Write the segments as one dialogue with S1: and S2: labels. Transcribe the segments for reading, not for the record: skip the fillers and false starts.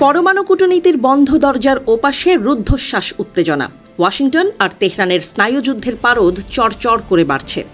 S1: পরমাণু কূটনীতির বন্ধ দরজার ওপাশে রুদ্ধশ্বাস উত্তেজনা। ওয়াশিংটন আর তেহরানের স্নায়ুযুদ্ধের পারদ চড়চড় করে বাড়ছে।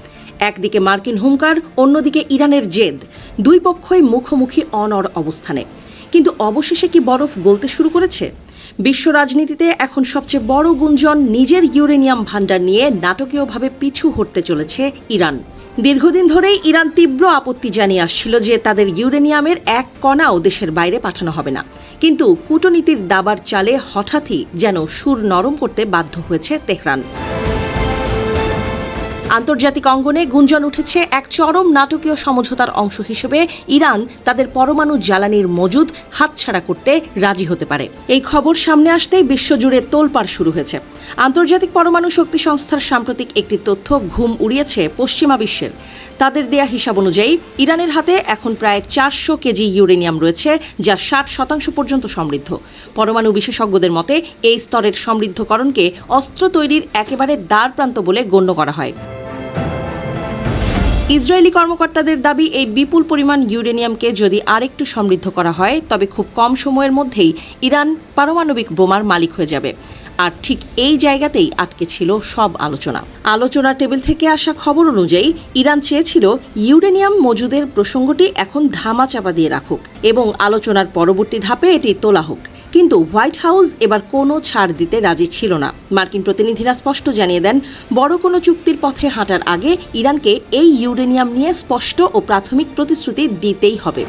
S1: একদিকে মার্কিন হুঙ্কার, অন্যদিকে ইরানের জেদ। দুই পক্ষই মুখোমুখি অনড় অবস্থানে। কিন্তু অবশেষে কি বরফ গলতে শুরু করেছে? বিশ্ব রাজনীতিতে এখন সবচেয়ে বড় গুঞ্জন নিজের ইউরেনিয়াম ভান্ডার নিয়ে নাটকীয়ভাবে পিছু হটতে চলেছে ইরান। দীর্ঘদিন ধরেই ইরান তীব্র আপত্তি জানিয়ে আসছিল যে তাদের ইউরেনিয়ামের এক কণাও দেশের বাইরে পাঠানো হবে না। কিন্তু কূটনীতির দাবার চালে হঠাৎই যেন সুর নরম করতে বাধ্য হয়েছে তেহরান। আন্তর্জাতিক অঙ্গনে গুঞ্জন উঠেছে এক চরম নাটকীয় সমঝোতার অংশ হিসেবে ইরান তাদের পরমাণু জ্বালানির মজুদ হাতছাড়া করতে রাজি হতে পারে। এই খবর সামনে আসতেই বিশ্বজুড়ে তোলপাড় শুরু হয়েছে। আন্তর্জাতিক পরমাণু শক্তি সংস্থার সাম্প্রতিক একটি তথ্য ঘুম উড়িয়েছে পশ্চিমা বিশ্বের। তাদের দেয়া হিসাব অনুযায়ী ইরানের হাতে এখন প্রায় 400 কেজি ইউরেনিয়াম রয়েছে, যা 60% পর্যন্ত সমৃদ্ধ। পরমাণু বিশেষজ্ঞদের মতে এই স্তরের সমৃদ্ধকরণকে অস্ত্র তৈরির একেবারে দ্বারপ্রান্ত বলে গণ্য করা হয়। ইসরায়েলি কর্মকর্তাদের দাবি, এই বিপুল পরিমাণ ইউরেনিয়ামকে যদি আরেকটু সমৃদ্ধ করা হয় তবে খুব কম সময়ের মধ্যেই ইরান পারমাণবিক বোমার মালিক হয়ে যাবে। আর ঠিক এই জায়গাতেই আটকে ছিল সব আলোচনার টেবিল থেকে আসা খবর অনুযায়ী ইরান চেয়েছিল ইউরেনিয়াম মজুদের প্রসঙ্গটি এখন ধামাচাপা দিয়ে রাখুক এবং আলোচনার পরবর্তী ধাপে এটি তোলা হোক। কিন্তু হোয়াইট হাউস এবার কোনো ছাড় দিতে রাজি ছিল না। মার্কিন প্রতিনিধিরা স্পষ্ট জানিয়ে দেন, বড় কোনো চুক্তির পথে হাঁটার আগে ইরানকে এই ইউরেনিয়াম নিয়ে স্পষ্ট ও প্রাথমিক প্রতিশ্রুতি দিতেই হবে।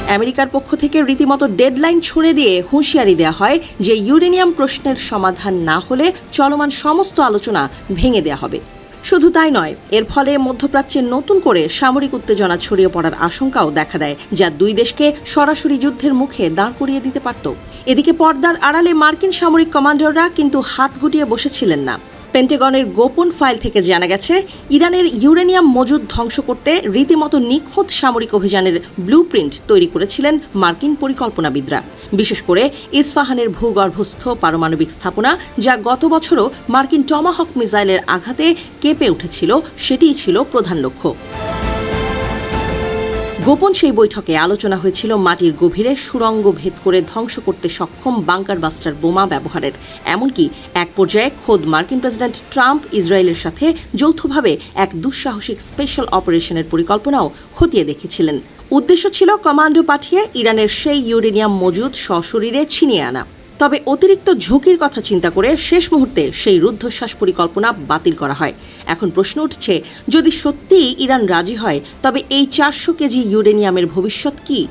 S1: আমেরিকার পক্ষ থেকে রীতিমতো ডেডলাইন ছুড়ে দিয়ে হুঁশিয়ারি দেওয়া হয় যে ইউরেনিয়াম প্রশ্নের সমাধান না হলে চলমান সমস্ত আলোচনা ভেঙে দেওয়া হবে। শুধু তাই নয়, এর ফলে মধ্যপ্রাচ্যে নতুন করে সামরিক উত্তেজনা ছড়িয়ে পড়ার আশঙ্কাও দেখা দেয়, যা দুই দেশকে সরাসরি যুদ্ধের মুখে দাঁড় করিয়ে দিতে পারত। এদিকে পর্দার আড়ালে মার্কিন সামরিক কমান্ডাররা কিন্তু হাত গুটিয়ে বসেছিলেন না। পেন্টাগনের গোপন ফাইল থেকে জানা গেছে, ইরানের ইউরেনিয়াম মজুদ ধ্বংস করতে রীতিমতো নিখুঁত সামরিক অভিযানের ব্লুপ্রিন্ট তৈরি করেছিলেন মার্কিন পরিকল্পনাবিদরা। বিশেষ করে ইস্পাহানের ভূগর্ভস্থ পারমাণবিক স্থাপনা, যা গত বছরও মার্কিন টমাহক মিসাইলের আঘাতে কেঁপে উঠেছিল, সেটিই ছিল প্রধান লক্ষ্য। গোপন সেই বৈঠকে আলোচনা হয়েছিল মাটির গভীরে সুড়ঙ্গ ভেদ করে ধ্বংস করতে সক্ষম বাংকার বাস্টার বোমা ব্যবহারের। এমনকি এক পর্যায়ে খোদ মার্কিন প্রেসিডেন্ট ট্রাম্প ইসরায়েলের সাথে যৌথভাবে এক দুঃসাহসিক স্পেশাল অপারেশনের পরিকল্পনাও খতিয়ে দেখেছিলেন। উদ্দেশ্য ছিল কমান্ডো পাঠিয়ে ইরানের সেই ইউরেনিয়াম মজুদ সশরীরে ছিনিয়ে আনা। তবে অতিরিক্ত ঝুঁকির কথা চিন্তা করে শেষ মুহূর্তে সেই রুদ্ধশ্বাস পরিকল্পনা বাতিল করা হয়। এখন প্রশ্ন উঠছে, যদি সত্যিই ইরান রাজি হয় তবে এই 400 কেজি ইউরেনিয়ামের ভবিষ্যৎ কি?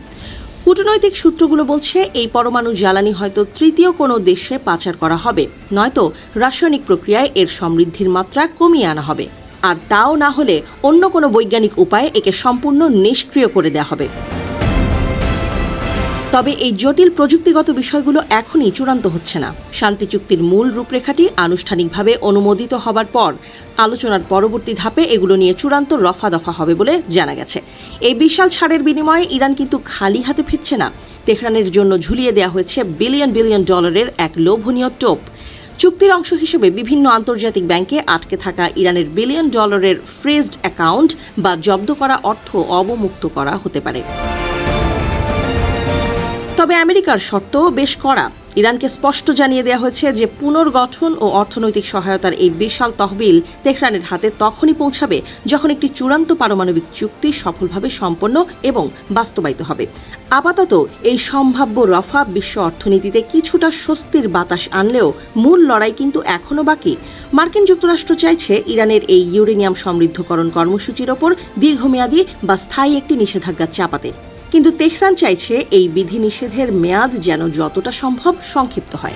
S1: কূটনৈতিক সূত্রগুলো বলছে, এই পরমাণু জ্বালানি হয়তো তৃতীয় কোনো দেশে পাচার করা হবে, নয়তো রাসায়নিক প্রক্রিয়ায় এর সমৃদ্ধির মাত্রা কমিয়ে আনা হবে। আর তাও না হলে অন্য কোনো বৈজ্ঞানিক উপায়ে একে সম্পূর্ণ নিষ্ক্রিয় করে দেওয়া হবে। তবে এই জটিল প্রযুক্তিগত বিষয়গুলো এখনই চূড়ান্ত হচ্ছে না। শান্তি চুক্তির মূল রূপরেখাটি আনুষ্ঠানিকভাবে অনুমোদিত হবার পর আলোচনার পরবর্তী ধাপে এগুলো নিয়ে চূড়ান্ত রফা-দফা হবে বলে জানা গেছে। এই বিশাল ছাড়ের বিনিময়ে ইরান কিন্তু খালি হাতে ফিরছে না। তেহরানের জন্য ঝুলিয়ে দেওয়া হয়েছে বিলিয়ন বিলিয়ন ডলারের এক লোভনীয় টোপ। চুক্তির অংশ হিসেবে বিভিন্ন আন্তর্জাতিক ব্যাংকে আটকে থাকা ইরানের বিলিয়ন ডলারের ফ্রিজড অ্যাকাউন্ট বা জব্দ করা অর্থ অবমুক্ত করা হতে পারে। তবে আমেরিকার শর্ত বেশ কড়া। ইরানকে স্পষ্ট জানিয়ে দেওয়া হয়েছে যে পুনর্গঠন ও অর্থনৈতিক সহায়তার এই বিশাল তহবিল তেহরানের হাতে তখনই পৌঁছাবে যখন একটি চূড়ান্ত পারমাণবিক চুক্তি সফলভাবে সম্পন্ন এবং বাস্তবায়িত হবে। আপাতত এই সম্ভাব্য রফা বিশ্ব অর্থনীতিতে কিছুটা স্বস্তির বাতাস আনলেও মূল লড়াই কিন্তু এখনও বাকি। মার্কিন যুক্তরাষ্ট্র চাইছে ইরানের এই ইউরেনিয়াম সমৃদ্ধকরণ কর্মসূচির ওপর দীর্ঘমেয়াদী বা স্থায়ী একটি নিষেধাজ্ঞা চাপাতে। কিন্তু তেহরান চাইছে এই বিধিনিষেধের মেয়াদ যেন যতটা সম্ভব সংক্ষিপ্ত হয়।